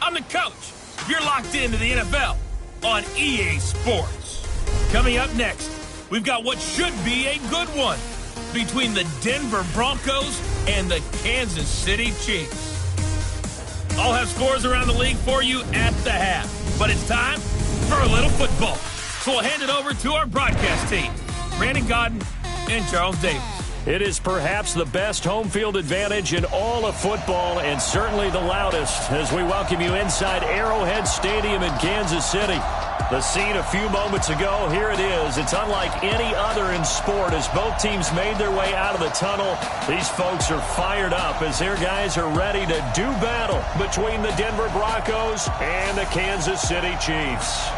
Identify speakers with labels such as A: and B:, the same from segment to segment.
A: I'm the coach. You're locked into the NFL on EA Sports. Coming up next, we've got what should be a good one between the Denver Broncos and the Kansas City Chiefs. I'll have scores around the league for you at the half. But it's time for a little football. So we'll hand it over to our broadcast team, Brandon Godden and Charles Davis.
B: It is perhaps the best home field advantage in all of football, and certainly the loudest, as we welcome you inside Arrowhead Stadium in Kansas City. The scene a few moments ago, here it is. It's unlike any other in sport as both teams made their way out of the tunnel. These folks are fired up as their guys are ready to do battle between the Denver Broncos and the Kansas City Chiefs.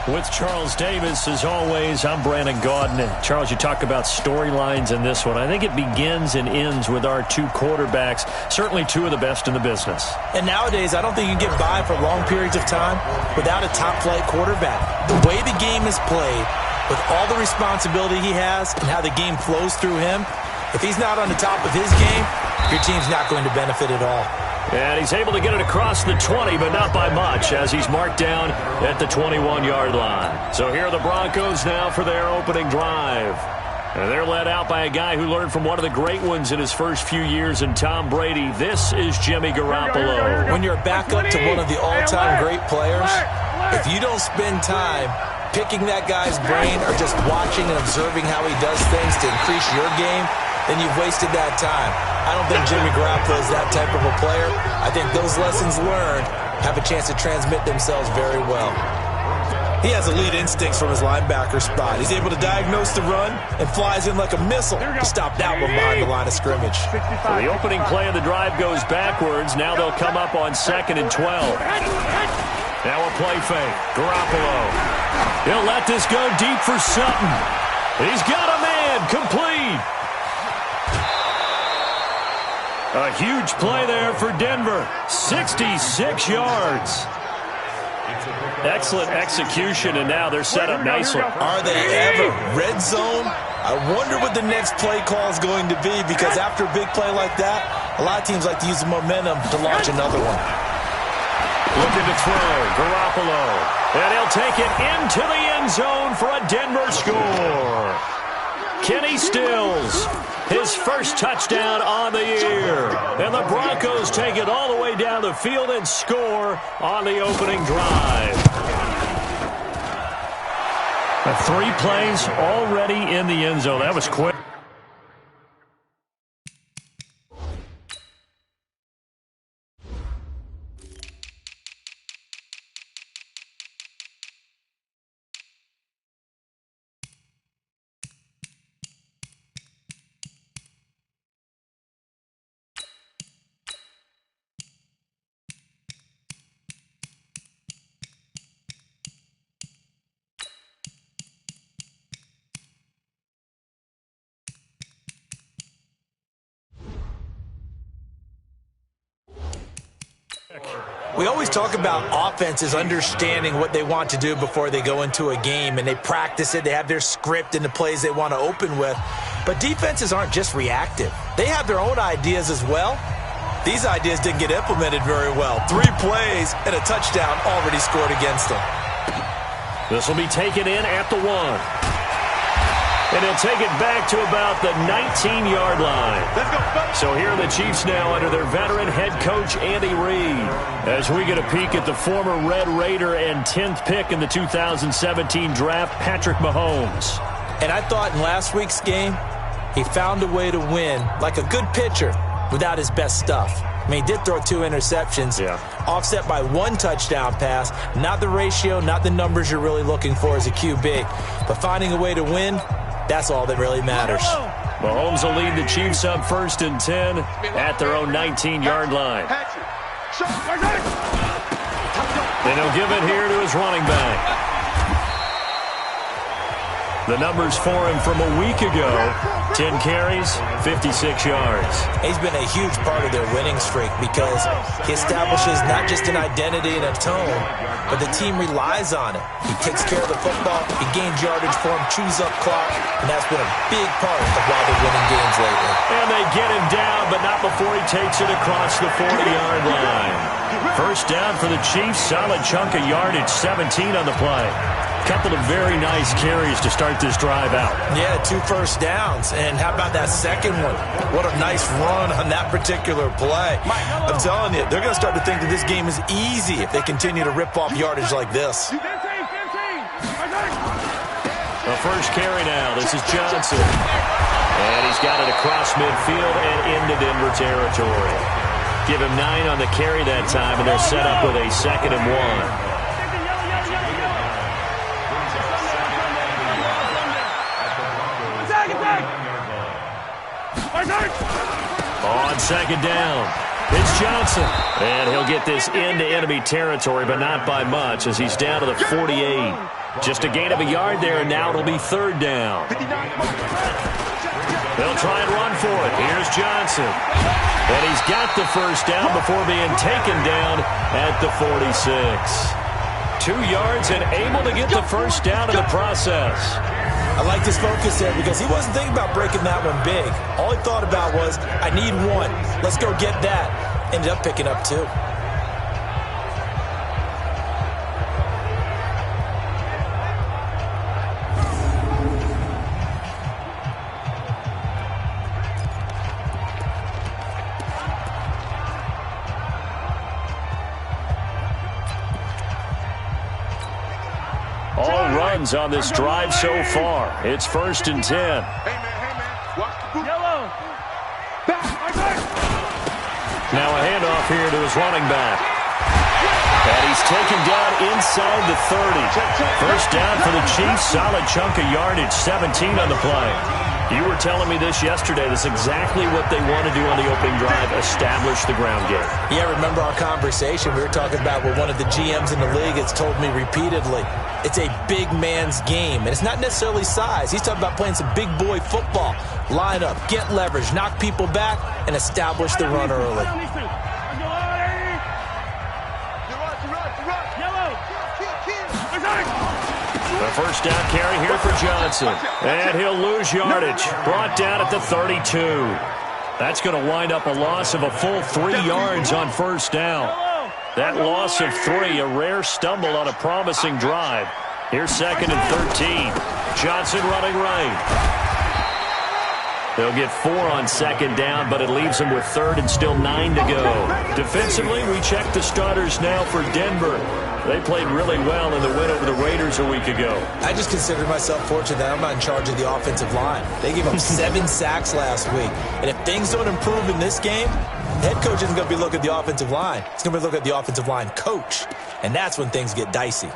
B: With Charles Davis, as always, I'm Brandon Gaudin. Charles, you talk about storylines in this one. I think it begins and ends with our two quarterbacks, certainly two of the best in the business.
C: And nowadays, I don't think you can get by for long periods of time without a top-flight quarterback. The way the game is played, with all the responsibility he has and how the game flows through him, if he's not on the top of his game, your team's not going to benefit at all.
B: And he's able to get it across the 20, but not by much, as he's marked down at the 21-yard line. So here are the Broncos now for their opening drive. And they're led out by a guy who learned from one of the great ones in his first few years in Tom Brady. This is Jimmy Garoppolo.
C: When you're back up to one of the all-time great players, if you don't spend time picking that guy's brain or just watching and observing how he does things to increase your game, then you've wasted that time. I don't think Jimmy Garoppolo is that type of a player. I think those lessons learned have a chance to transmit themselves very well. He has elite instincts from his linebacker spot. He's able to diagnose the run and flies in like a missile to stop that one behind the line of scrimmage.
B: So the opening play of the drive goes backwards. Now they'll come up on 2nd and 12. Now a play fake. Garoppolo. He'll let this go deep for Sutton. He's got a man. Complete. A huge play there for Denver. 66 yards. Excellent execution, and now they're set up nicely.
C: Are they ever? Red zone? I wonder what the next play call is going to be, because after a big play like that, a lot of teams like to use the momentum to launch another one.
B: Looking to throw. Garoppolo. And he'll take it into the end zone for a Denver score. Kenny Stills, his first touchdown on the year. And the Broncos take it all the way down the field and score on the opening drive. 3 plays already in the end zone. That was quick.
C: We always talk about offenses understanding what they want to do before they go into a game, and they practice it. They have their script and the plays they want to open with. But defenses aren't just reactive. They have their own ideas as well. These ideas didn't get implemented very well. 3 plays and a touchdown already scored against them.
B: This will be taken in at the 1. And he'll take it back to about the 19-yard line. So here are the Chiefs now under their veteran head coach, Andy Reid, as we get a peek at the former Red Raider and 10th pick in the 2017 draft, Patrick Mahomes.
C: And I thought in last week's game, he found a way to win like a good pitcher without his best stuff. I mean, he did throw 2 interceptions, offset by 1 touchdown pass. Not the ratio, not the numbers you're really looking for as a QB. But finding a way to win, that's all that really matters.
B: Mahomes will lead the Chiefs up 1st and 10 at their own 19-yard line. And he'll give it here to his running back. The numbers for him from a week ago, 10 carries, 56 yards.
C: He's been a huge part of their winning streak because he establishes not just an identity and a tone, but the team relies on it. He takes care of the football, he gains yardage for him, chews up clock, and that's been a big part of why they're winning games lately.
B: And they get him down, but not before he takes it across the 40-yard line. First down for the Chiefs, solid chunk of yardage, 17 on the play. Couple of very nice carries to start this drive out.
C: Yeah, 2 first downs. And how about that second one? What a nice run on that particular play. I'm telling you, they're going to start to think that this game is easy if they continue to rip off yardage like this.
B: The first carry now. This is Johnson. And he's got it across midfield and into Denver territory. Give him 9 on the carry that time, and they're set up with a 2nd and 1. On 2nd down, it's Johnson. And he'll get this into enemy territory, but not by much as he's down to the 48. Just a gain of a yard there, and now it'll be 3rd down. They'll try and run for it. Here's Johnson. And he's got the first down before being taken down at the 46. 2 yards and able to get the first down in the process.
C: I like his focus there because he wasn't thinking about breaking that one big. All he thought about was, I need 1. Let's go get that. Ended up picking up 2.
B: All runs on this drive so far. It's 1st and 10. Now a handoff here to his running back. And he's taken down inside the 30. First down for the Chiefs. Solid chunk of yardage, 17 on the play. You were telling me this yesterday. That's exactly what they want to do on the opening drive, establish the ground game.
C: Yeah, remember our conversation we were talking about where one of the GMs in the league has told me repeatedly, it's a big man's game. And it's not necessarily size. He's talking about playing some big boy football. Line up, get leverage, knock people back, and establish the run early.
B: The first down carry here for Johnson. And he'll lose yardage. Brought down at the 32. That's going to wind up a loss of a full 3 yards on first down. That loss of 3, a rare stumble on a promising drive. Here's 2nd and 13. Johnson running right. They'll get 4 on 2nd down, but it leaves them with 3rd and still 9 to go. Defensively, we check the starters now for Denver. They played really well in the win over the Raiders a week ago.
C: I just consider myself fortunate that I'm not in charge of the offensive line. They gave up 7 sacks last week. And if things don't improve in this game, the head coach isn't going to be looking at the offensive line. He's going to be looking at the offensive line coach. And that's when things get dicey.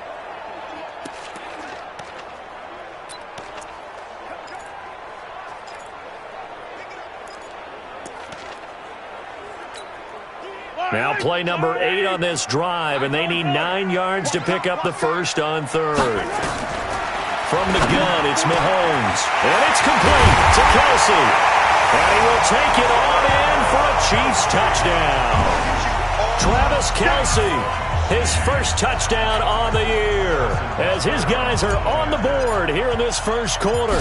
B: Now play number 8 on this drive, and they need 9 yards to pick up the first on 3rd. From the gun, it's Mahomes. And it's complete to Kelsey. And he will take it on in for a Chiefs touchdown. Travis Kelsey, his first touchdown on the year, as his guys are on the board here in this first quarter.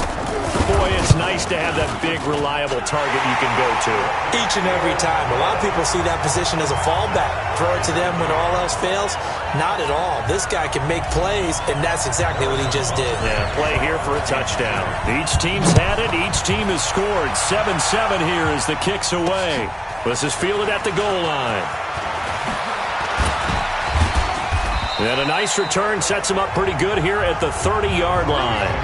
B: Boy, it's nice to have that big, reliable target you can go to.
C: Each and every time. A lot of people see that position as a fallback. Throw it to them when all else fails. Not at all. This guy can make plays, and that's exactly what he just did.
B: Yeah, play here for a touchdown. Each team's had it. Each team has scored. 7-7 here as the kick's away. This is fielded at the goal line. And a nice return sets him up pretty good here at the 30-yard line.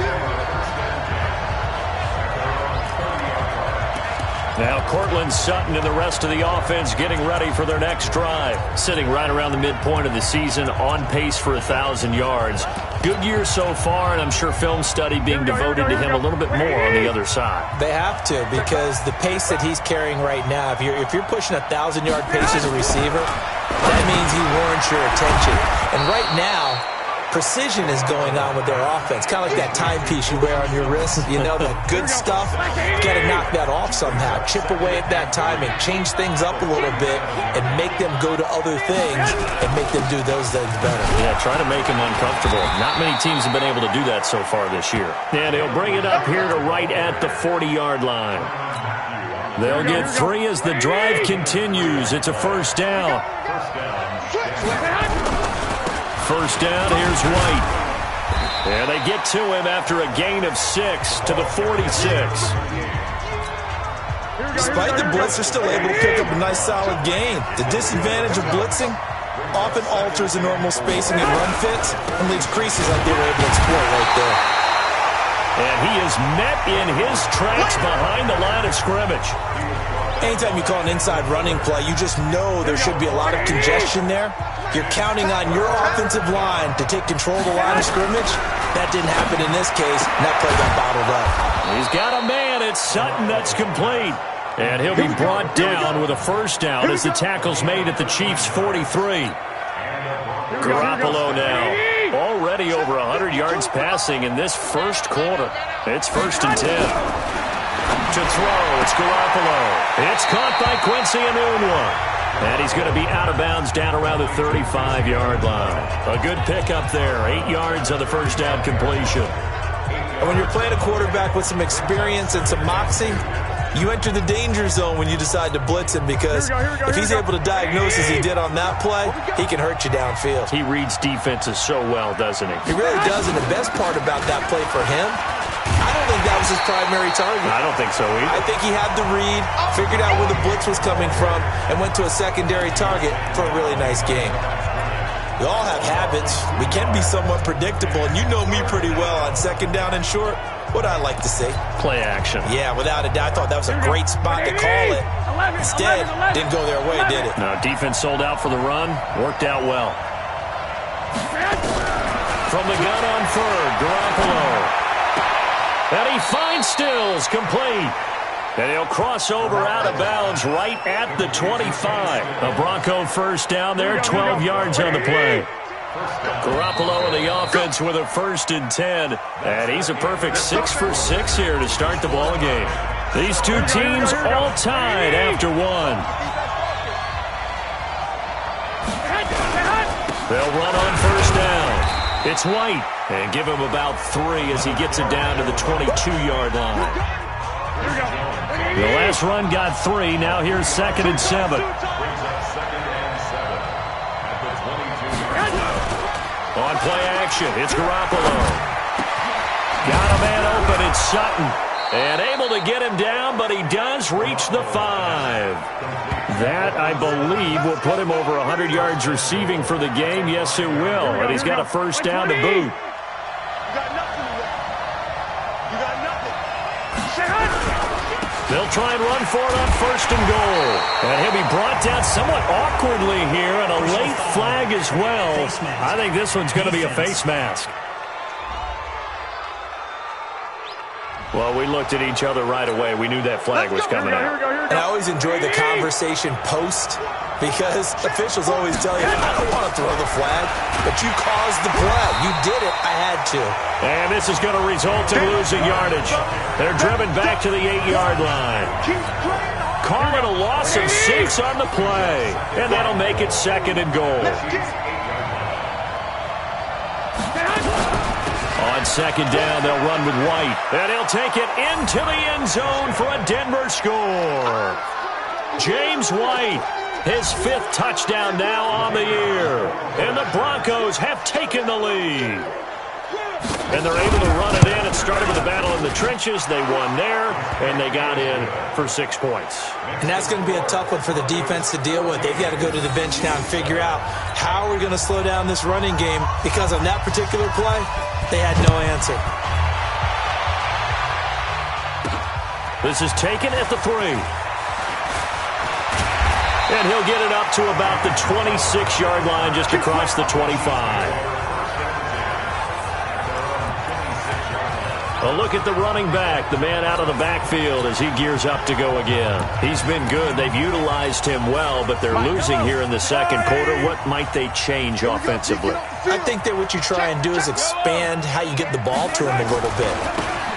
B: Now Cortland Sutton and the rest of the offense getting ready for their next drive. Sitting right around the midpoint of the season, on pace for 1,000 yards. Good year so far, and I'm sure film study being devoted to him a little bit more on the other side.
C: They have to, because the pace that he's carrying right now, if you're pushing 1,000-yard pace as a receiver, that means he warrants your attention. And right now, precision is going on with their offense. Kind of like that timepiece you wear on your wrist. You know, that good stuff. You got to knock that off somehow. Chip away at that timing. Change things up a little bit and make them go to other things and make them do those things better.
B: Yeah, try to make them uncomfortable. Not many teams have been able to do that so far this year. And he'll bring it up here to right at the 40-yard line. They'll get 3 as the drive continues. It's a first down. First down, here's White. And they get to him after a gain of 6 to the 46.
C: Despite the blitz, they're still able to pick up a nice solid gain. The disadvantage of blitzing often alters the normal spacing and run fits and leaves creases like they were able to exploit right there.
B: And he is met in his tracks behind the line of scrimmage.
C: Anytime you call an inside running play, you just know there should be a lot of congestion there. You're counting on your offensive line to take control of the line of scrimmage. That didn't happen in this case, and that play got bottled up.
B: He's got a man. It's Sutton that's complete. And he'll be brought down with a first down as the tackle's made at the Chiefs' 43. Garoppolo now. Already over 100 yards passing in this first quarter. It's 1st and 10. To throw, it's Garoppolo. It's caught by Quincy Enunwa. And he's going to be out of bounds down around the 35-yard line. A good pickup there. 8 yards on the first down completion.
C: And when you're playing a quarterback with some experience and some moxie, you enter the danger zone when you decide to blitz him, because if he's able to diagnose as he did on that play, he can hurt you downfield.
B: He reads defenses so well, doesn't he?
C: He really does, and the best part about that play for him, I don't think that was his primary target.
B: I don't think so either.
C: I think he had the read, figured out where the blitz was coming from, and went to a secondary target for a really nice game. We all have habits. We can be somewhat predictable, and you know me pretty well on second down and short. What I like to see.
B: Play action.
C: Yeah, without a doubt. I thought that was a great spot to call it. Instead, didn't go their way, did it?
B: No, defense sold out for the run. Worked out well. From the gun on third, Garoppolo. And he finds Stills, complete. And he'll cross over out of bounds right at the 25. A Bronco first down there, 12 yards on the play. Garoppolo and the offense with a 1st and 10. And he's a perfect 6 for 6 here to start the ball game. These two teams all tied after one. They'll run on first down. It's White. And give him about 3 as he gets it down to the 22-yard line. The last run got 3. Now here's 2nd and 7. On play action, it's Garoppolo. Got a man open, it's Sutton. And able to get him down, but he does reach the 5. That, I believe, will put him over 100 yards receiving for the game. Yes, it will. And he's got a first down to boot. They'll try and run for it on 1st and goal. And he'll be brought down somewhat awkwardly here, and a late flag as well. I think this one's going to be a face mask. Well, we looked at each other right away. We knew that flag was coming out.
C: And I always enjoy the conversation post, because officials always tell you, I don't want to throw the flag, but you caused the play. You did it. I had to.
B: And this is going to result in losing yardage. They're driven back to the 8-yard line. Calling a loss of 6 on the play. And that'll make it 2nd and goal. On 2nd down, they'll run with White. And he'll take it into the end zone for a Denver score. James White, his 5th touchdown now on the year. And the Broncos have taken the lead. And they're able to run it in. It started with a battle in the trenches. They won there, and they got in for 6 points.
C: And that's going to be a tough one for the defense to deal with. They've got to go to the bench now and figure out how we're going to slow down this running game, because on that particular play, they had no answer.
B: This is taken at the 3. And he'll get it up to about the 26-yard line, just across the 25. A look at the running back, the man out of the backfield as he gears up to go again. He's been good. They've utilized him well, but they're losing here in the second quarter. What might they change offensively?
C: I think that what you try and do is expand how you get the ball to him a little bit.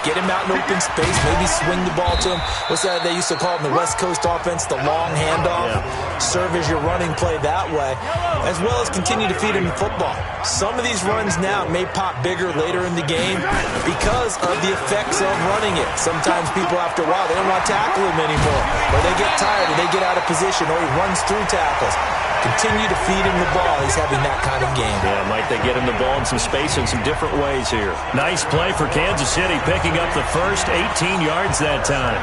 C: Get him out in open space, maybe swing the ball to him. What's that they used to call it in the West Coast offense, the long handoff? Yeah. Serve as your running play that way, as well as continue to feed him the football. Some of these runs now may pop bigger later in the game because of the effects of running it. Sometimes people, after a while, they don't want to tackle him anymore, or they get tired, or they get out of position, or he runs through tackles. Continue to feed him the ball. He's having that kind of game.
B: Yeah, might they get him the ball in some space in some different ways here. Nice play for Kansas City, picking up the first 18 yards that time.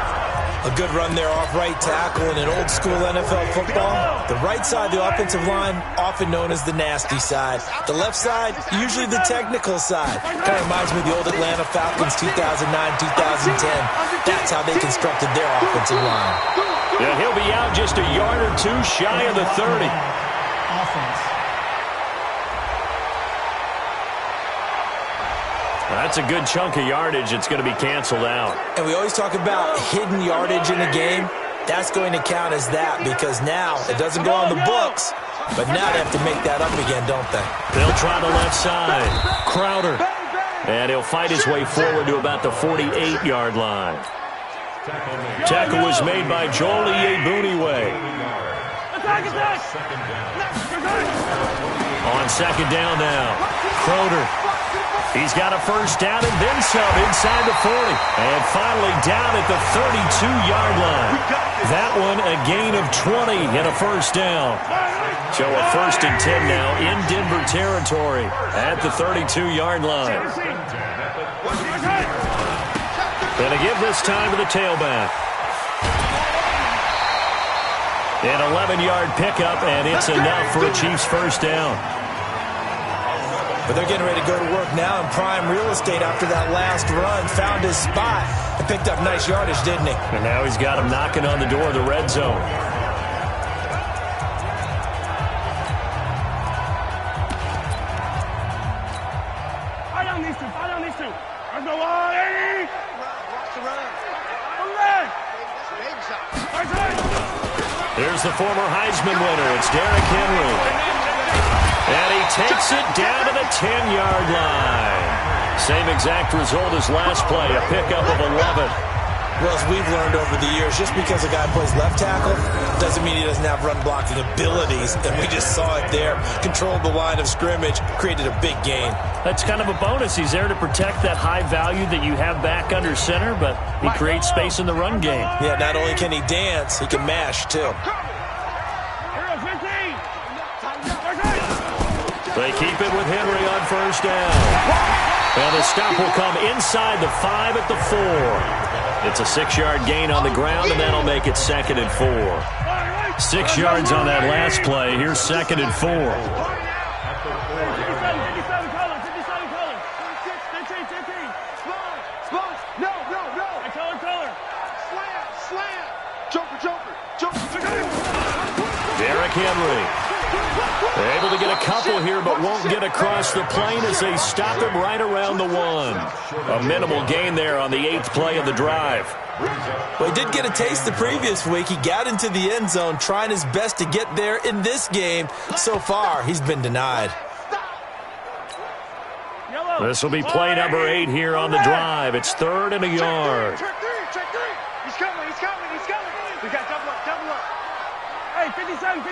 C: A good run there off right tackle in an old-school NFL football. The right side of the offensive line, often known as the nasty side. The left side, usually the technical side. Kind of reminds me of the old Atlanta Falcons 2009-2010. That's how they constructed their offensive line.
B: Yeah, he'll be out just a yard or two shy of the 30. That's a good chunk of yardage. It's going to be canceled out.
C: And we always talk about hidden yardage in a game. That's going to count as that because now it doesn't go on the books, but now they have to make that up again, don't they?
B: They'll try the left side. Crowder. And he'll fight his way forward to about the 48-yard line. Tackle was made by Joel Iyiegbuniwe. On second down now. Crowder. He's got a first down and then some inside the 40. And finally down at the 32-yard line. That one a gain of 20 and a first down. So a first and 10 now in Denver territory at the 32-yard line. Going to give this time to the tailback. An 11-yard pickup, and it's enough for a Chiefs first down.
C: But they're getting ready to go to work now in prime real estate after that last run. Found his spot and picked up nice yardage, didn't he?
B: And now he's got him knocking on the door of the red zone. Here's the former Heisman winner. It's Derrick Henry. And he takes it down to the 10-yard line. Same exact result as last play, a pickup of 11.
C: Well, as we've learned over the years, just because a guy plays left tackle doesn't mean he doesn't have run-blocking abilities. And we just saw it there. Controlled the line of scrimmage, created a big gain.
B: That's kind of a bonus. He's there to protect that high value that you have back under center, but he creates space in the run game.
C: Yeah, not only can he dance, he can mash, too.
B: They keep it with Henry on first down. And the stop will come inside the 5 at the 4. It's a 6-yard gain on the ground, and that'll make it 2nd and 4. 6 yards on that last play. Here's 2nd and 4. Derrick Henry. They're able to get a couple here, but won't get across the plane as they stop him right around the 1. A minimal gain there on the 8th play of the drive.
C: Well, he did get a taste the previous week. He got into the end zone, trying his best to get there in this game. So far, he's been denied.
B: This will be play number 8 here on the drive. It's 3rd and a yard.
D: Check 3. He's coming. We got double up. Hey, 57.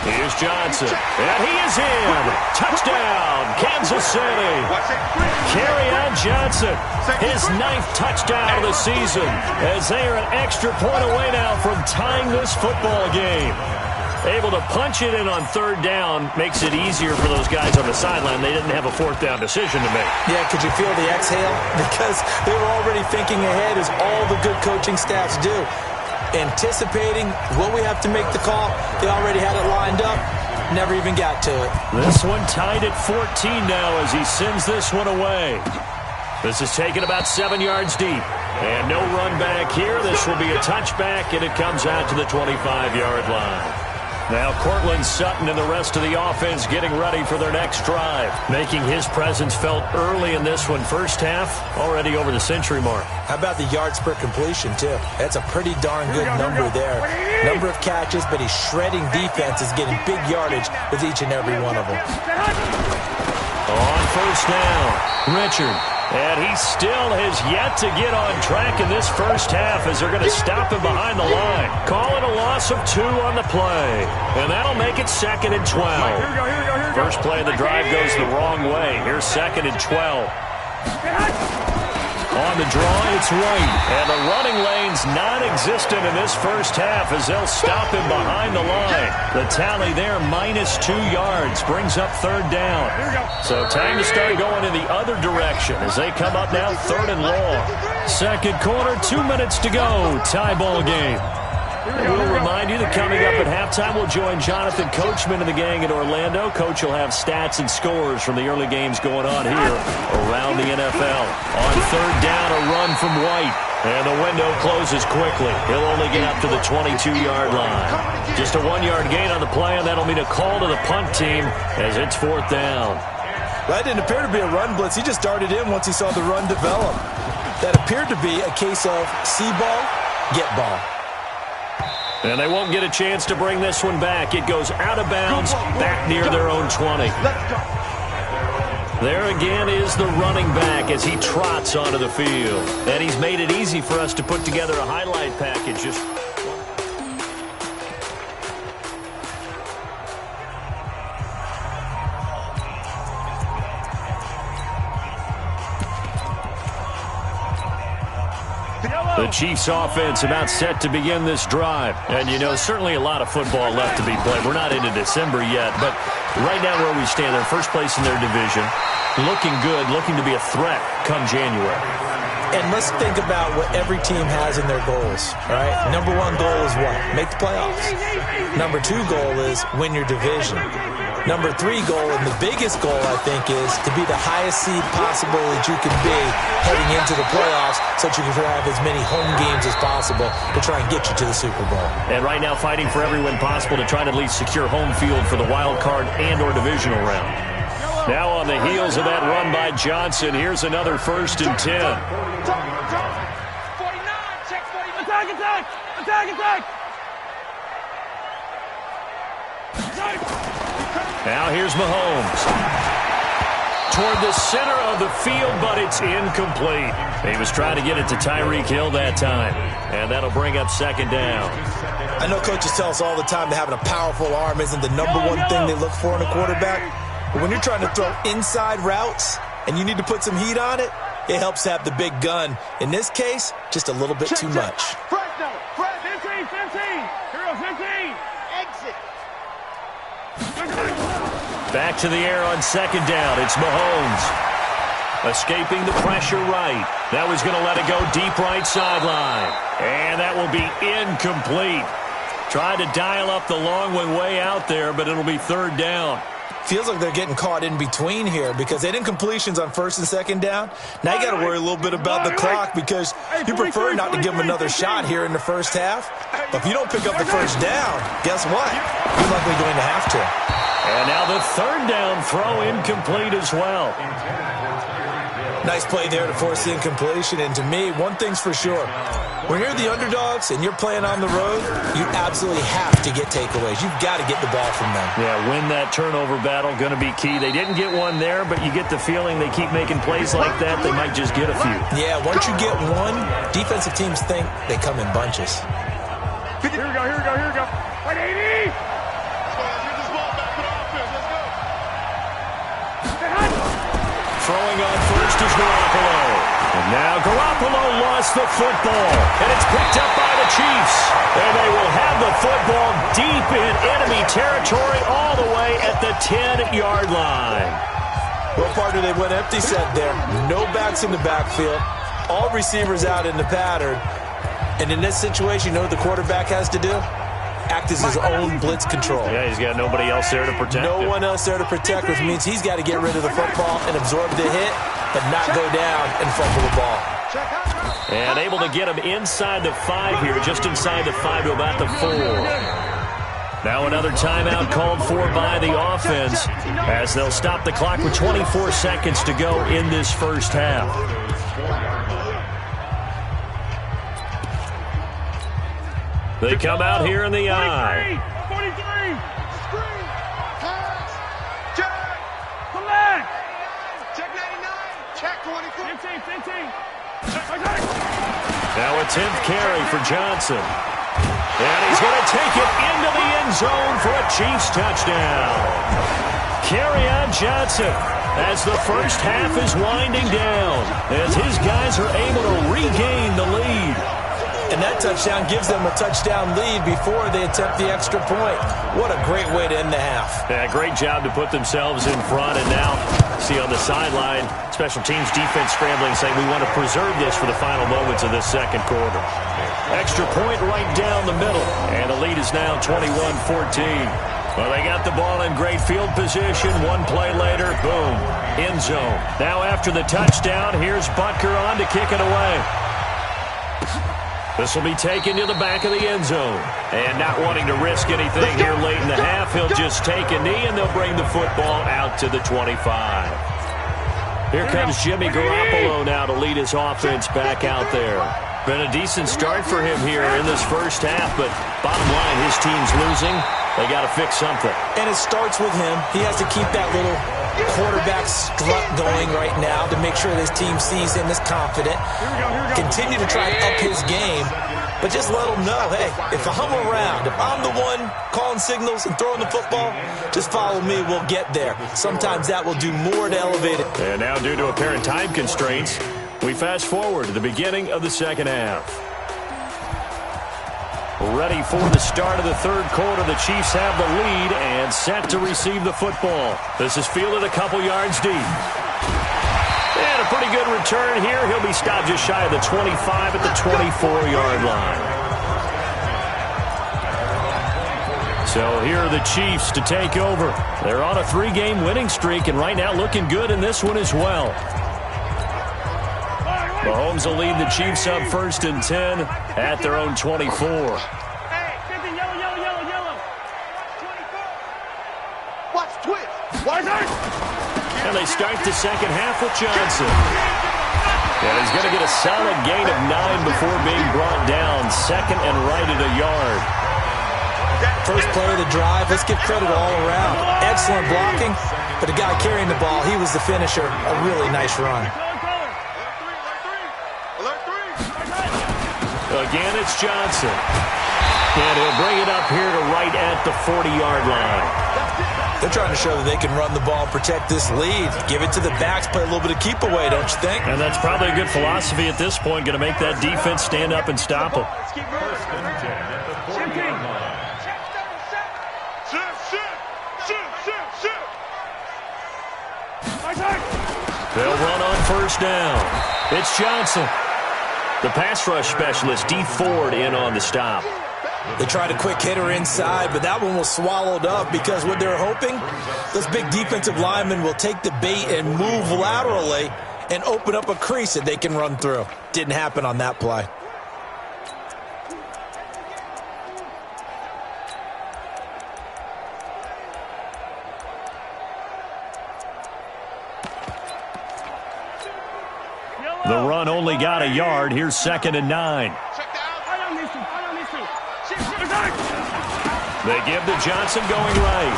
B: Here's Johnson, and he is in. Touchdown, Kansas City. Kerryon Johnson, his 9th touchdown of the season, as they are an extra point away now from tying this football game. Able to punch it in on 3rd down makes it easier for those guys on the sideline. They didn't have a 4th down decision to make.
C: Yeah, could you feel the exhale? Because they were already thinking ahead, as all the good coaching staffs do. Anticipating what we have to make the call. They already had it lined up. Never even got to it.
B: This one tied at 14 now as he sends this one away. This is taken about 7 yards deep. And no run back here. This will be a touchback, and it comes out to the 25-yard line. Now Cortland Sutton and the rest of the offense getting ready for their next drive. Making his presence felt early in this one. First half, already over the century mark.
C: How about the yards per completion, too? That's a pretty darn good number there. Number of catches, but he's shredding defenses, getting big yardage with each and every one of them.
B: On first down, Richard. And he still has yet to get on track in this first half as they're going to stop him behind the line. Call it a loss of 2 on the play. And that'll make it 2nd and 12. First play of the drive goes the wrong way. Here's 2nd and 12. On the draw, it's White. And the running lane's non-existent in this first half as they'll stop him behind the line. The tally there, -2 yards, brings up 3rd down. So time to start going in the other direction as they come up now 3rd and long. Second quarter, 2 minutes to go. Tie ball game. We'll remind you that coming up at halftime, we'll join Jonathan Coachman and the gang in Orlando. Coach will have stats and scores from the early games going on here around the NFL. On 3rd down, a run from White. And the window closes quickly. He'll only get up to the 22-yard line. Just a 1-yard gain on the play, and that'll mean a call to the punt team as it's 4th down.
C: That didn't appear to be a run blitz. He just darted in once he saw the run develop. That appeared to be a case of see ball, get ball.
B: And they won't get a chance to bring this one back. It goes out of bounds, back near their own 20. There again is the running back as he trots onto the field. And he's made it easy for us to put together a highlight package. The Chiefs offense about set to begin this drive. And, you know, certainly a lot of football left to be played. We're not into December yet, but right now where we stand, they're first place in their division. Looking good, looking to be a threat come January.
C: And let's think about what every team has in their goals, all right? Number 1 goal is what? Make the playoffs. Number 2 goal is win your division. Number 3 goal, and the biggest goal, I think, is to be the highest seed possible that you can be heading into the playoffs so that you can have as many home games as possible to try and get you to the Super Bowl.
B: And right now fighting for every win possible to try to at least secure home field for the wild card and or divisional round. Now on the heels of that run by Johnson, here's another 1st and 10.
D: 49, check 49. Attack, attack, attack, attack.
B: Now here's Mahomes. Toward the center of the field, but it's incomplete. He was trying to get it to Tyreek Hill that time. And that'll bring up 2nd down.
C: I know coaches tell us all the time that having a powerful arm isn't the number 1 thing they look for in a quarterback. But when you're trying to throw inside routes and you need to put some heat on it, it helps to have the big gun. In this case, just a little bit too much.
D: Fred, 15, 15. Here goes 15. Exit.
B: Back to the air on 2nd down. It's Mahomes. Escaping the pressure right. Now he's going to let it go deep right sideline. And that will be incomplete. Tried to dial up the long one way out there, but it'll be 3rd down.
C: Feels like they're getting caught in between here because they did incompletions on 1st and 2nd down. Now you got to worry a little bit about the clock because you prefer not to give them another shot here in the first half. But if you don't pick up the 1st down, guess what? You're likely going to have to.
B: And now the 3rd down throw incomplete as well.
C: Nice play there to force the incompletion. And to me, one thing's for sure. When you're the underdogs and you're playing on the road, you absolutely have to get takeaways. You've got to get the ball from them.
B: Yeah, win that turnover battle, going to be key. They didn't get one there, but you get the feeling they keep making plays like that, they might just get a few.
C: Yeah, once you get one, defensive teams think they come in bunches.
D: Here we go, here we go, here we go. 180.
B: Throwing on first is Garoppolo. And now Garoppolo lost the football. And it's picked up by the Chiefs. And they will have the football deep in enemy territory all the way at the 10-yard line.
C: Well, partner, they went empty set there. No backs in the backfield. All receivers out in the pattern. And in this situation, you know what the quarterback has to do? Act as his own blitz control.
B: Yeah, he's got nobody else there to protect him.
C: No one else there to protect, which means he's got to get rid of the football and absorb the hit, but not go down and fumble the ball.
B: And able to get him inside the 5 here, just inside the 5 to about the 4. Now another timeout called for by the offense as they'll stop the clock with 24 seconds to go in this first half. They come out here in the I.
D: 43. Screen. Pass. Check. Collect. Check 99. Check 24. 15.
B: Now a 10th carry for Johnson. And he's going to take it into the end zone for a Chiefs touchdown. Kerryon Johnson as the first half is winding down, as his guys are able to regain the lead.
C: And that touchdown gives them a touchdown lead before they attempt the extra point. What a great way to end the half.
B: Yeah, great job to put themselves in front. And now, see on the sideline, special teams defense scrambling, saying we want to preserve this for the final moments of this second quarter. Extra point right down the middle. And the lead is now 21-14. Well, they got the ball in great field position. One play later, boom, end zone. Now after the touchdown, here's Butker on to kick it away. This will be taken to the back of the end zone. And not wanting to risk anything here late in the half, he'll just take a knee and they'll bring the football out to the 25. Here comes Jimmy Garoppolo now to lead his offense back out there. Been a decent start for him here in this first half, but bottom line, his team's losing. They got to fix something.
C: And it starts with him. He has to keep that little quarterback strut going right now to make sure his team sees him as confident. Continue to try and up his game, but just let him know, hey, if I'm around, if I'm the one calling signals and throwing the football, just follow me, we'll get there. Sometimes that will do more to elevate it.
B: And now due to apparent time constraints, we fast forward to the beginning of the second half. Ready for the start of the third quarter. The Chiefs have the lead and set to receive the football. This is fielded a couple yards deep. And a pretty good return here. He'll be stopped just shy of the 25 at the 24-yard line. So here are the Chiefs to take over. They're on a 3-game winning streak and right now looking good in this one as well. Mahomes will lead the Chiefs up 1st and 10 at their own 24.
D: Hey, 50, yellow. 24. Watch twist.
B: And they start the second half with Johnson. And he's going to get a solid gain of 9 before being brought down. Second and right at a yard.
C: First play of the drive, let's give credit all around. Excellent blocking, but the guy carrying the ball, he was the finisher. A really nice run.
B: Again, it's Johnson. And he'll bring it up here to right at the 40-yard line.
C: They're trying to show that they can run the ball and protect this lead. Give it to the backs, play a little bit of keep away, don't you think?
B: And that's probably a good philosophy at this point, going to make that defense stand up and stop them. They'll run on first down. It's Johnson. The pass rush specialist, D. Ford, in on the stop.
C: They tried a quick hitter inside, but that one was swallowed up because what they're hoping, this big defensive lineman will take the bait and move laterally and open up a crease that they can run through. Didn't happen on that play.
B: The run only got a yard. Here's 2nd and 9. They give to Johnson going right.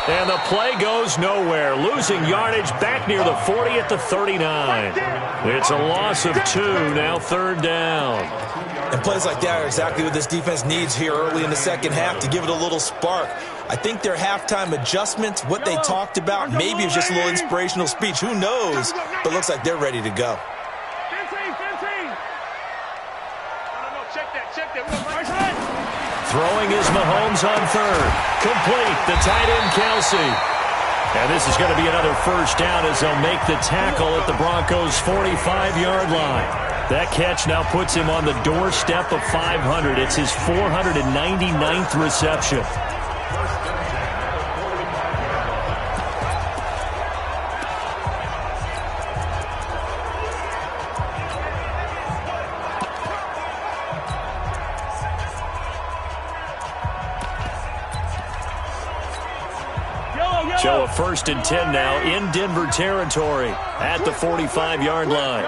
B: And the play goes nowhere. Losing yardage back near the 40 at the 39. It's a loss of 2, now 3rd down.
C: And plays like that are exactly what this defense needs here early in the second half to give it a little spark. I think their halftime adjustments, what they talked about, maybe it was just a little inspirational speech. Who knows? But it looks like they're ready to go.
B: Throwing is Mahomes on 3rd. Complete, the tight end Kelsey. And this is going to be another first down as they'll make the tackle at the Broncos' 45-yard line. That catch now puts him on the doorstep of 500. It's his 499th reception. So a 1st and 10 now in Denver territory at the 45-yard line.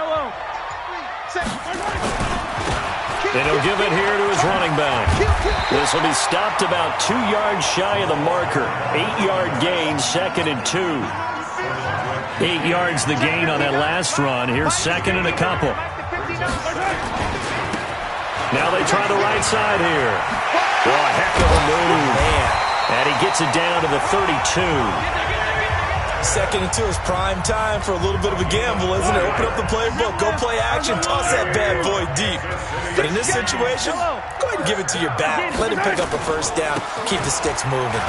B: And he'll give it here to his running back. This will be stopped about 2 yards shy of the marker. 8-yard gain, 2nd and 2. 8 yards the gain on that last run. Here's 2nd and a couple. Now they try the right side here. Oh, a heck of a move. And he gets it down to the 32.
C: 2nd and 2 is prime time for a little bit of a gamble, isn't it? Open up the playbook, go play action, toss that bad boy deep. But in this situation, go ahead and give it to your back. Let him pick up a 1st down, keep the sticks moving.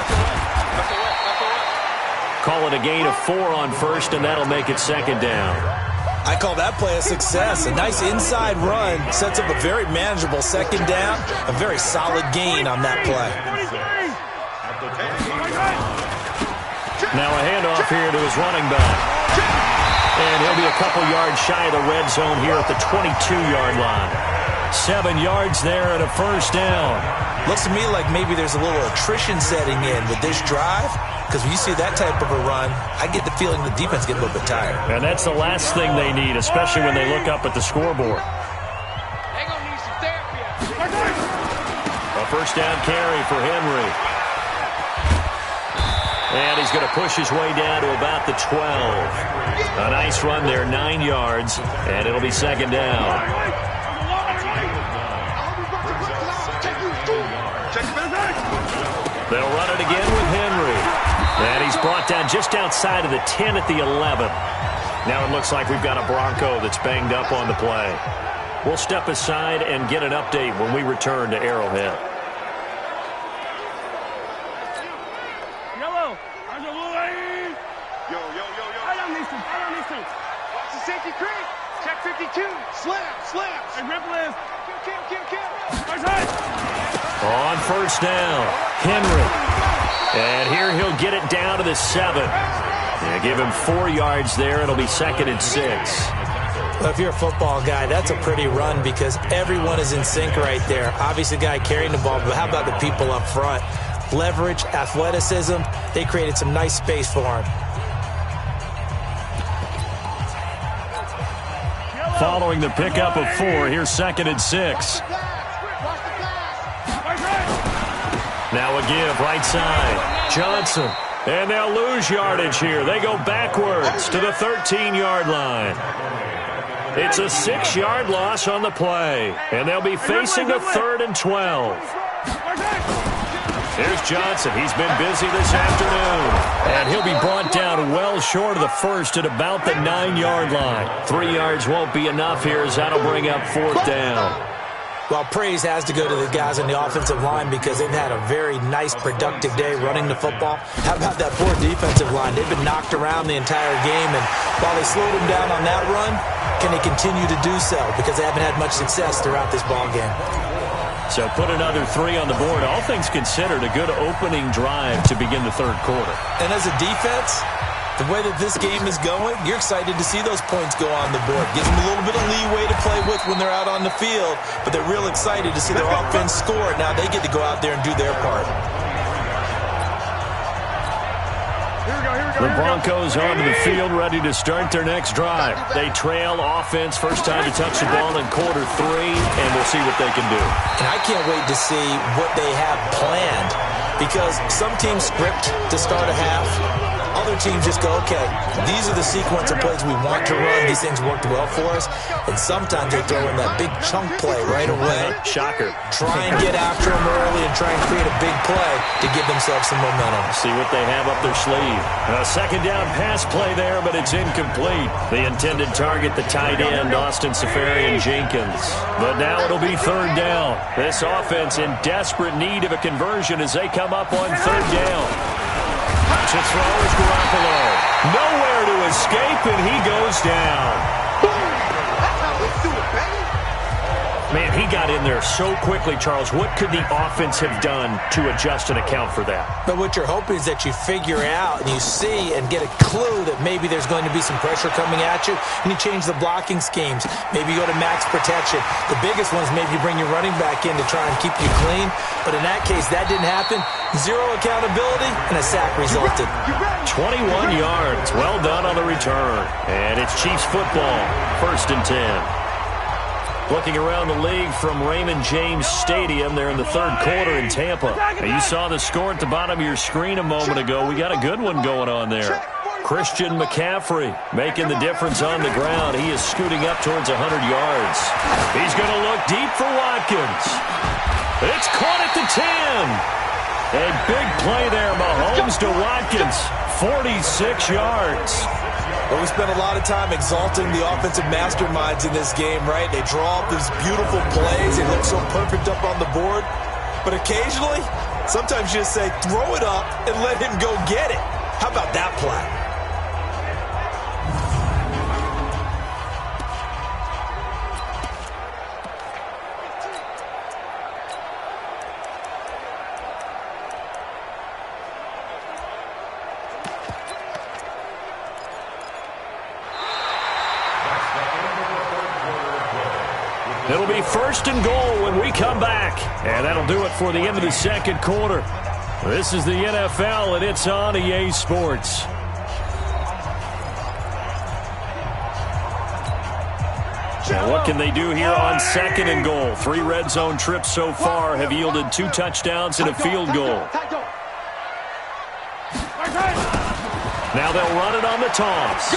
B: Call it a gain of 4 on 1st, and that'll make it 2nd down.
C: I call that play a success. A nice inside run sets up a very manageable 2nd down, a very solid gain on that play.
B: Now a handoff here to his running back. And he'll be a couple yards shy of the red zone here at the 22-yard line. 7 yards there and a 1st down.
C: Looks to me like maybe there's a little attrition setting in with this drive. Because when you see that type of a run, I get the feeling the defense gets a little bit tired.
B: And that's the last thing they need, especially when they look up at the scoreboard.
D: They're going to need some therapy.
B: A 1st down carry for Henry. And he's going to push his way down to about the 12. A nice run there, 9 yards, and it'll be 2nd down. They'll run it again with Henry. And he's brought down just outside of the 10 at the 11. Now it looks like we've got a Bronco that's banged up on the play. We'll step aside and get an update when we return to Arrowhead.
D: Yellow. Yo. I don't need some. Watch the safety creep. Check 52. Slam. Hey, ripple is. Kill.
B: On 1st down, Henry. And here he'll get it down to the 7. Yeah, give him 4 yards there. It'll be 2nd and 6.
C: Well, if you're a football guy, that's a pretty run because everyone is in sync right there. Obviously, the guy carrying the ball, but how about the people up front? Leverage, athleticism, they created some nice space for him.
B: Following the pickup of 4, here's 2nd and 6. Now a give, right side. Johnson. And they'll lose yardage here. They go backwards to the 13-yard line. It's a 6-yard loss on the play. And they'll be facing a 3rd and 12. Here's Johnson. He's been busy this afternoon. And he'll be brought down well short of the 1st at about the 9-yard line. 3 yards won't be enough here as that'll bring up 4th down.
C: Well, praise has to go to the guys on the offensive line because they've had a very nice, productive day running the football. How about that poor defensive line? They've been knocked around the entire game, and while they slowed them down on that run, can they continue to do so? Because they haven't had much success throughout this ball game.
B: So put another 3 on the board. All things considered, a good opening drive to begin the 3rd quarter.
C: And as a defense, the way that this game is going, you're excited to see those points go on the board. Gives them a little bit of leeway to play with when they're out on the field, but they're real excited to see their offense score. Now they get to go out there and do their part.
B: The Broncos onto the field, ready to start their next drive. They trail offense, first time to touch the ball in quarter 3, and we'll see what they can do.
C: And I can't wait to see what they have planned, because some teams script to start a half. Other teams just go, okay, these are the sequence of plays we want to run. These things worked well for us. And sometimes they throw in that big chunk play right away.
B: Shocker.
C: Try and get after them early and try and create a big play to give themselves some momentum.
B: See what they have up their sleeve. A 2nd down pass play there, but it's incomplete. The intended target, the tight end, Austin Safarian-Jenkins. But now it'll be 3rd down. This offense in desperate need of a conversion as they come up on 3rd down. To throw is Garoppolo. Nowhere to escape, and he goes down. Man, he got in there so quickly, Charles. What could the offense have done to adjust and account for that?
C: But what you're hoping is that you figure out and you see and get a clue that maybe there's going to be some pressure coming at you, and you change the blocking schemes. Maybe you go to max protection. The biggest one is maybe you bring your running back in to try and keep you clean. But in that case, that didn't happen. Zero accountability, and a sack resulted.
B: 21 yards. Well done on the return. And it's Chiefs football. 1st and 10. Looking around the league from Raymond James Stadium, they're in the 3rd quarter in Tampa. Now, you saw the score at the bottom of your screen a moment ago. We got a good one going on there. Christian McCaffrey making the difference on the ground. He is scooting up towards 100 yards. He's going to look deep for Watkins. It's caught at the 10. A big play there, Mahomes to Watkins. 46 yards.
C: Well, we spent a lot of time exalting the offensive masterminds in this game, right? They draw up these beautiful plays. They look so perfect up on the board. But occasionally, sometimes you just say, throw it up and let him go get it. How about that play?
B: It'll be 1st and goal when we come back. And that'll do it for the end of the 2nd quarter. This is the NFL, and it's on EA Sports. Now, what can they do here on 2nd and goal? 3 red zone trips so far have yielded 2 touchdowns and a field goal. Now they'll run it on the toss.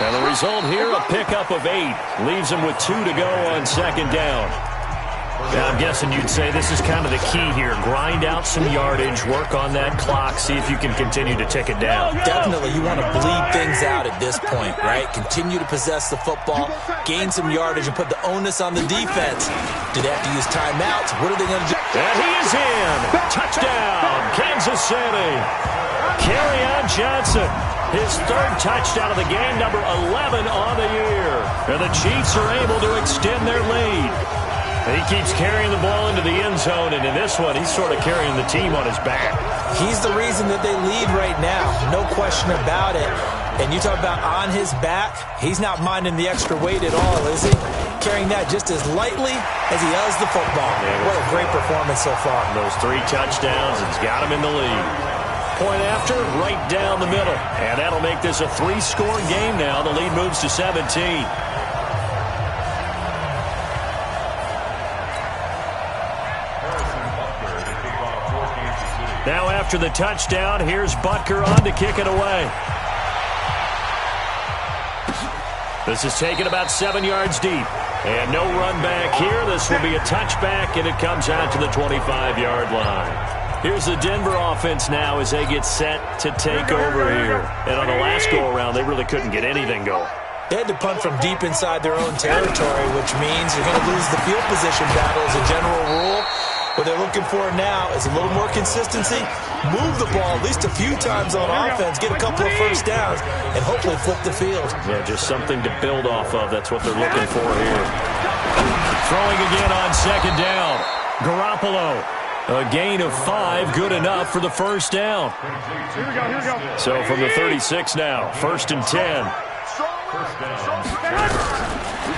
B: And the result here, a pickup of 8. Leaves them with 2 to go on 2nd down. Now, I'm guessing you'd say this is kind of the key here. Grind out some yardage, work on that clock, see if you can continue to tick it down.
C: Definitely, you want to bleed things out at this point, right? Continue to possess the football, gain some yardage, and put the onus on the defense. Do they have to use timeouts? What are they going to do?
B: And he is in. Touchdown, Kansas City. Kerryon Johnson. His 3rd touchdown of the game, number 11 on the year. And the Chiefs are able to extend their lead. And he keeps carrying the ball into the end zone, and in this one, he's sort of carrying the team on his back.
C: He's the reason that they lead right now, no question about it. And you talk about on his back, he's not minding the extra weight at all, is he? Carrying that just as lightly as he does the football.
B: Yeah,
C: what a great performance so far.
B: Those 3 touchdowns, it's got him in the lead. Point after, right down the middle. And that'll make this a 3-score game now. The lead moves to 17. Now after the touchdown, here's Butker on to kick it away. This is taken about 7 yards deep. And no run back here. This will be a touchback, and it comes out to the 25-yard line. Here's the Denver offense now as they get set to take over here. And on the last go-around, they really couldn't get anything going.
C: They had to punt from deep inside their own territory, which means you're going to lose the field position battle as a general rule. What they're looking for now is a little more consistency, move the ball at least a few times on offense, get a couple of 1st downs, and hopefully flip the field.
B: Yeah, just something to build off of. That's what they're looking for here. Throwing again on 2nd down. Garoppolo. A gain of 5, good enough for the 1st down.
D: Here we go.
B: So from the 36 now, 1st and 10.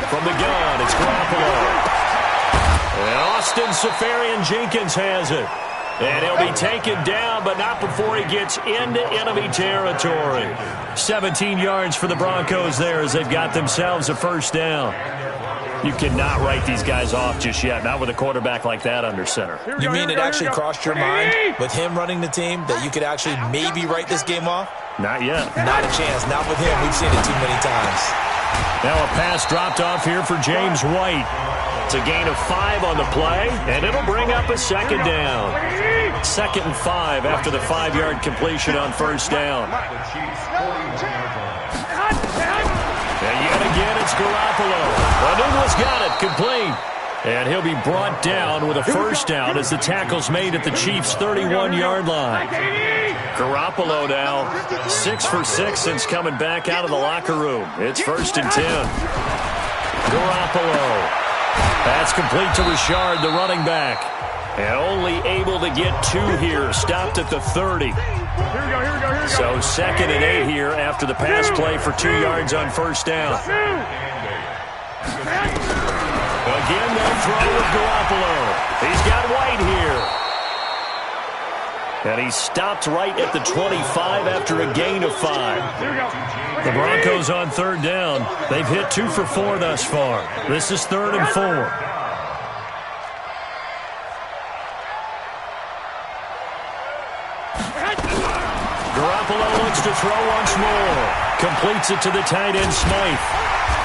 B: From the gun, it's Garoppolo. And Austin Seferian-Jenkins has it. And he'll be taken down, but not before he gets into enemy territory. 17 yards for the Broncos there as they've got themselves a 1st down. You cannot write these guys off just yet, not with a quarterback like that under center.
C: You mean it actually crossed your mind with him running the team that you could actually maybe write this game off?
B: Not yet.
C: Not a chance. Not with him. We've seen it too many times.
B: Now a pass dropped off here for James White. It's a gain of 5 on the play, and it'll bring up a 2nd down. 2nd and 5 after the 5-yard completion on 1st down. And yet again, it's Garoppolo. Douglas got it, complete. And he'll be brought down with a 1st down as the tackle's made at the Chiefs' 31-yard line. Garoppolo now 6 for 6 since coming back out of the locker room. It's 1st and 10. Garoppolo. That's complete to Richard, the running back. And only able to get 2 here. Stopped at the 30.
D: Here we go.
B: So 2nd and 8 here after the pass play for 2 yards on first down. Again, they'll throw with Garoppolo. He's got White here. And he stopped right at the 25 after a gain of 5. The Broncos on 3rd down. They've hit 2 for 4 thus far. This is 3rd and 4. Garoppolo looks to throw once more. Completes it to the tight end, Smythe.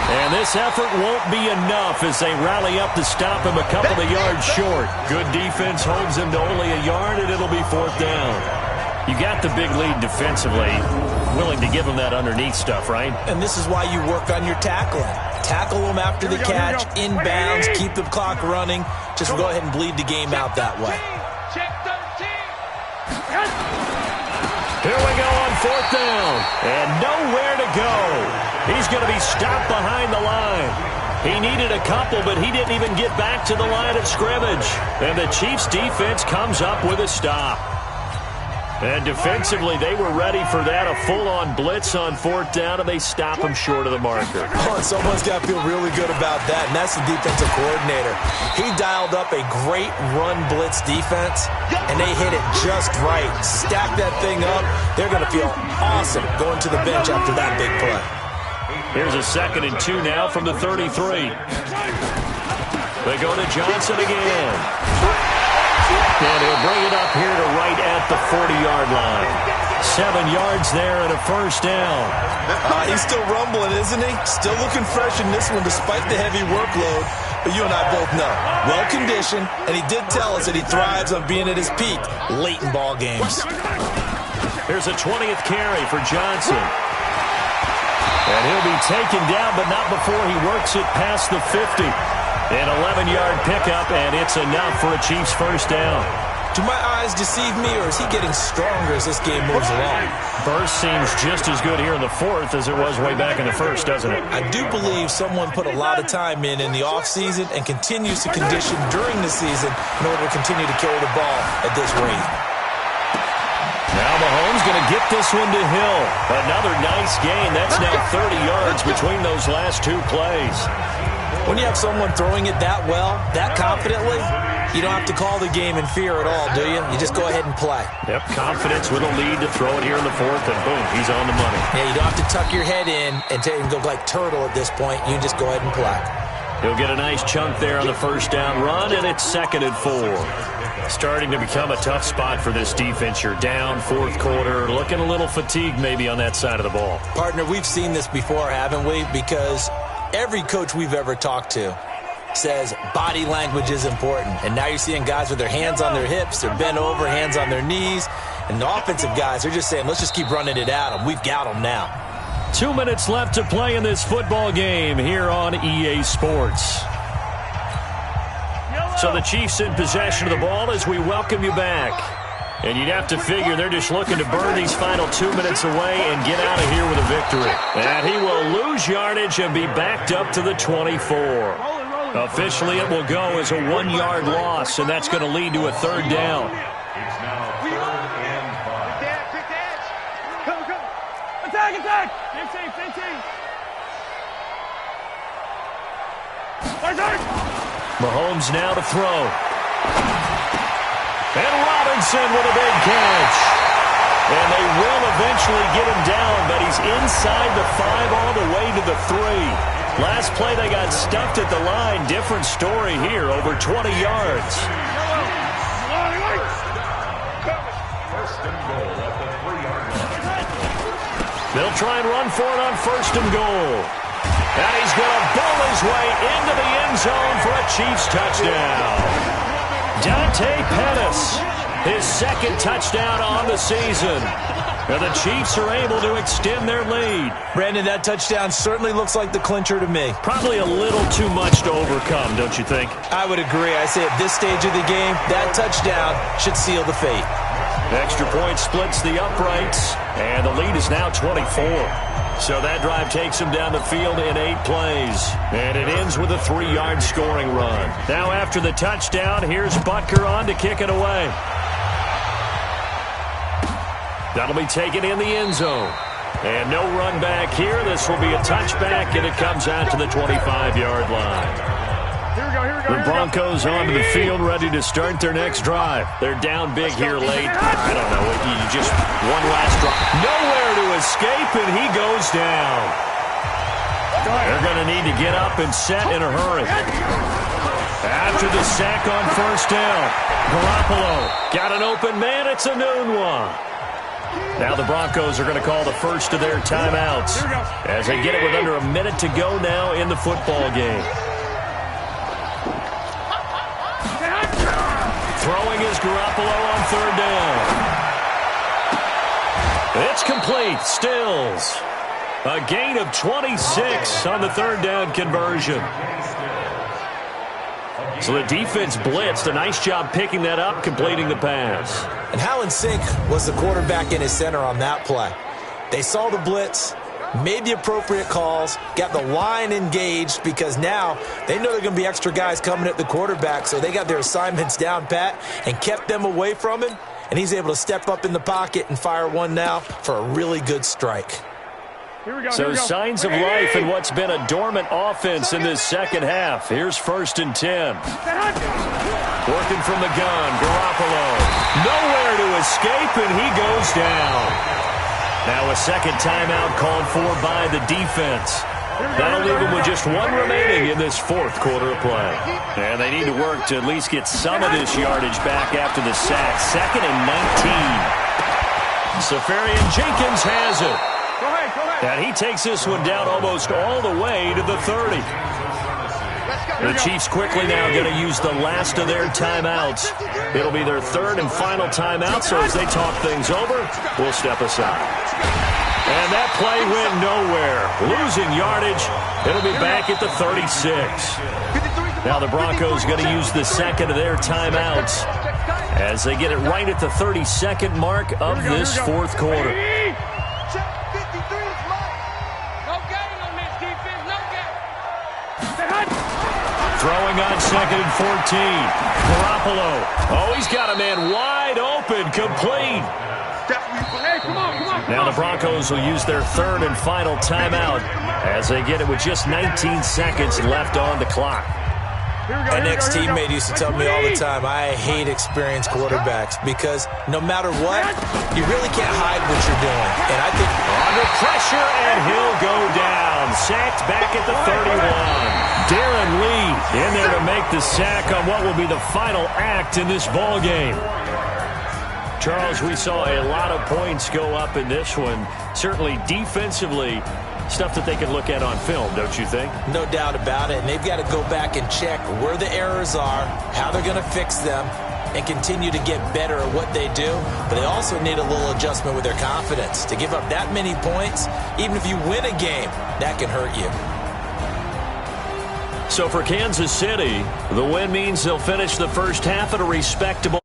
B: And this effort won't be enough as they rally up to stop him a couple of yards short. Good defense holds him to only a yard, and it'll be 4th down. You got the big lead defensively. Willing to give him that underneath stuff, right?
C: And this is why you work on your tackling. Tackle them after the catch, inbounds, keep the clock running. Just go ahead and bleed the game out that way.
D: Check 13.
B: Here we go on 4th down. And nowhere to go. He's going to be stopped behind the line. He needed a couple, but he didn't even get back to the line of scrimmage. And the Chiefs' defense comes up with a stop. And defensively, they were ready for that, a full-on blitz on 4th down, and they stop him short of the marker.
C: Oh, and someone's got to feel really good about that, and that's the defensive coordinator. He dialed up a great run blitz defense, and they hit it just right. Stack that thing up. They're going to feel awesome going to the bench after that big play.
B: Here's a 2nd and 2 now from the 33. They go to Johnson again. And he'll bring it up here to right at the 40-yard line. 7 yards there and a first down.
C: He's still rumbling, isn't he? Still looking fresh in this one despite the heavy workload. But you and I both know, well-conditioned, and he did tell us that he thrives on being at his peak late in ball games.
B: Here's a 20th carry for Johnson. And he'll be taken down, but not before he works it past the 50. An 11-yard pickup, and it's enough for a Chiefs first down.
C: Do my eyes deceive me, or is he getting stronger as this game moves along?
B: Burst seems just as good here in the 4th as it was way back in the 1st, doesn't it?
C: I do believe someone put a lot of time in the offseason and continues to condition during the season in order to continue to carry the ball at this rate.
B: Now Mahomes going to get this one to Hill. Another nice gain. That's now 30 yards between those last 2 plays.
C: When you have someone throwing it that well, that confidently, you don't have to call the game in fear at all, do you? You just go ahead and play.
B: Yep, confidence with a lead to throw it here in the 4th, and boom, he's on the money.
C: Yeah, you don't have to tuck your head in and go like turtle at this point. You just go ahead and play.
B: He'll get a nice chunk there on the first down run, and it's 2nd and 4. Starting to become a tough spot for this defense. You're down 4th quarter, looking a little fatigued maybe on that side of the ball.
C: Partner, we've seen this before, haven't we? Because every coach we've ever talked to says body language is important. And now you're seeing guys with their hands on their hips, they're bent over, hands on their knees. And the offensive guys are just saying, let's just keep running it at them. We've got them now.
B: 2 minutes left to play in this football game here on EA Sports. So the Chiefs in possession of the ball as we welcome you back. And you'd have to figure they're just looking to burn these final 2 minutes away and get out of here with a victory. And he will lose yardage and be backed up to the 24. Officially, it will go as a 1-yard loss, and that's going to lead to a 3rd down.
D: Attack! 15!
B: Mahomes now to throw. And Robinson with a big catch. And they will eventually get him down, but he's inside the 5 all the way to the 3. Last play they got stuffed at the line. Different story here, over 20 yards. They'll try and run for it on 1st and goal. And he's going to bowl his way into the end zone for a Chiefs touchdown. Dante Pettis, his 2nd touchdown on the season. And the Chiefs are able to extend their lead.
C: Brandon, that touchdown certainly looks like the clincher to me.
B: Probably a little too much to overcome, don't you think?
C: I would agree. I say at this stage of the game, that touchdown should seal the fate.
B: Extra point splits the uprights, and the lead is now 24. So that drive takes him down the field in 8 plays. And it ends with a 3-yard scoring run. Now after the touchdown, here's Butker on to kick it away. That'll be taken in the end zone. And no run back here. This will be a touchback, and it comes out to the 25-yard line. The Broncos onto the field, ready to start their next drive. They're down big here late. I don't know. Just one last drive. Nowhere to escape, and he goes down. They're going to need to get up and set in a hurry. After the sack on first down, Garoppolo got an open man. It's a noon one. Now the Broncos are going to call the first of their timeouts as they get it with under a minute to go now in the football game. Throwing is Garoppolo on third down. It's complete. Stills. A gain of 26 on the third down conversion. So the defense blitzed. A nice job picking that up, completing the pass.
C: And how in sync was the quarterback in his center on that play? They saw the blitz, made the appropriate calls, got the line engaged because now they know there are going to be extra guys coming at the quarterback, so they got their assignments down pat and kept them away from him, and he's able to step up in the pocket and fire one now for a really good strike.
B: So signs of life in what's been a dormant offense in this second half. Here's 1st and 10. Working from the gun, Garoppolo. Nowhere to escape, and he goes down. Now a second timeout called for by the defense. That'll leave them with just one remaining in this fourth quarter of play. And they need to work to at least get some of this yardage back after the sack. 2nd and 19. Safarian Jenkins has it. And he takes this one down almost all the way to the 30. The Chiefs quickly now going to use the last of their timeouts. It'll be their third and final timeout, so as they talk things over, we'll step aside. And that play went nowhere. Losing yardage. It'll be back at the 36. Now the Broncos going to use the second of their timeouts as they get it right at the 32nd mark of this fourth quarter. Throwing on 2nd and 14. Garoppolo. Oh, he's got a man wide open, complete. Now the Broncos will use their third and final timeout as they get it with just 19 seconds left on the clock.
C: My next teammate used to tell me all the time, I hate experienced quarterbacks because no matter what, you really can't hide what you're doing. And I think
B: under pressure, and he'll go down. Sacked back at the 31. Darren Lee in there to make the sack on what will be the final act in this ball game. Charles, we saw a lot of points go up in this one. Certainly defensively, stuff that they can look at on film, don't you think?
C: No doubt about it. And they've got to go back and check where the errors are, how they're going to fix them, and continue to get better at what they do. But they also need a little adjustment with their confidence. To give up that many points, even if you win a game, that can hurt you.
B: So for Kansas City, the win means they'll finish the first half at a respectable